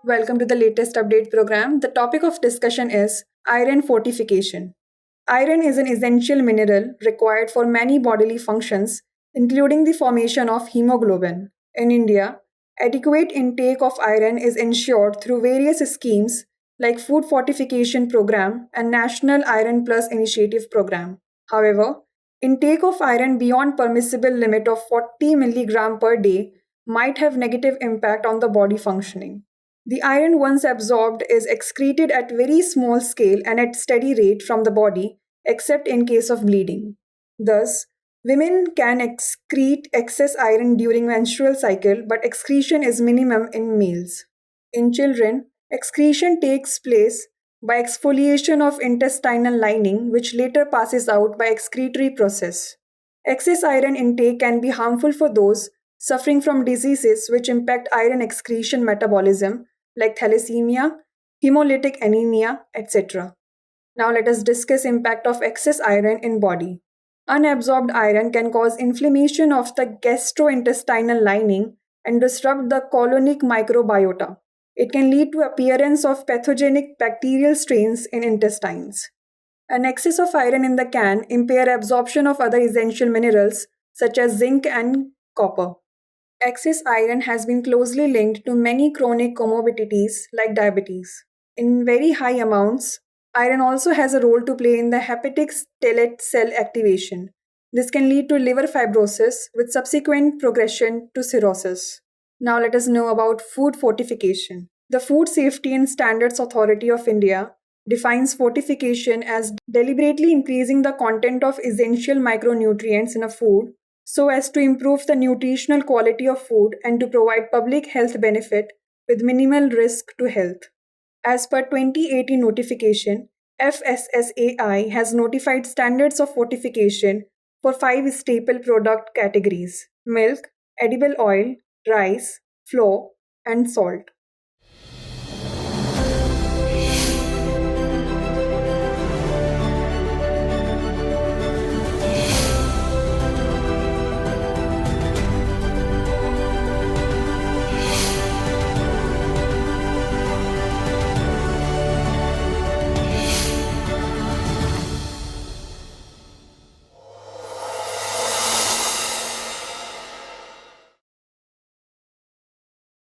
Welcome to the latest update program. The topic of discussion is iron fortification. Iron is an essential mineral required for many bodily functions, including the formation of hemoglobin. In India, adequate intake of iron is ensured through various schemes like Food Fortification Program and National Iron Plus Initiative Program. However, intake of iron beyond permissible limit of 40 milligram per day might have negative impact on the body functioning. The iron once absorbed is excreted at very small scale and at steady rate from the body, except in case of bleeding. Thus, women can excrete excess iron during menstrual cycle, but excretion is minimum in males. In children, excretion takes place by exfoliation of intestinal lining, which later passes out by excretory process. Excess iron intake can be harmful for those suffering from diseases which impact iron excretion metabolism like thalassemia, hemolytic anemia, etc. Now let us discuss impact of excess iron in body. Unabsorbed iron can cause inflammation of the gastrointestinal lining and disrupt the colonic microbiota. It can lead to appearance of pathogenic bacterial strains in intestines. An excess of iron in the can impair absorption of other essential minerals such as zinc and copper. Excess iron has been closely linked to many chronic comorbidities like diabetes. In very high amounts, iron also has a role to play in the hepatic stellate cell activation. This can lead to liver fibrosis with subsequent progression to cirrhosis. Now let us know about food fortification. The Food Safety and Standards Authority of India defines fortification as deliberately increasing the content of essential micronutrients in a food so as to improve the nutritional quality of food and to provide public health benefit with minimal risk to health. As per 2018 notification, FSSAI has notified standards of fortification for five staple product categories: milk, edible oil, rice, flour, and salt.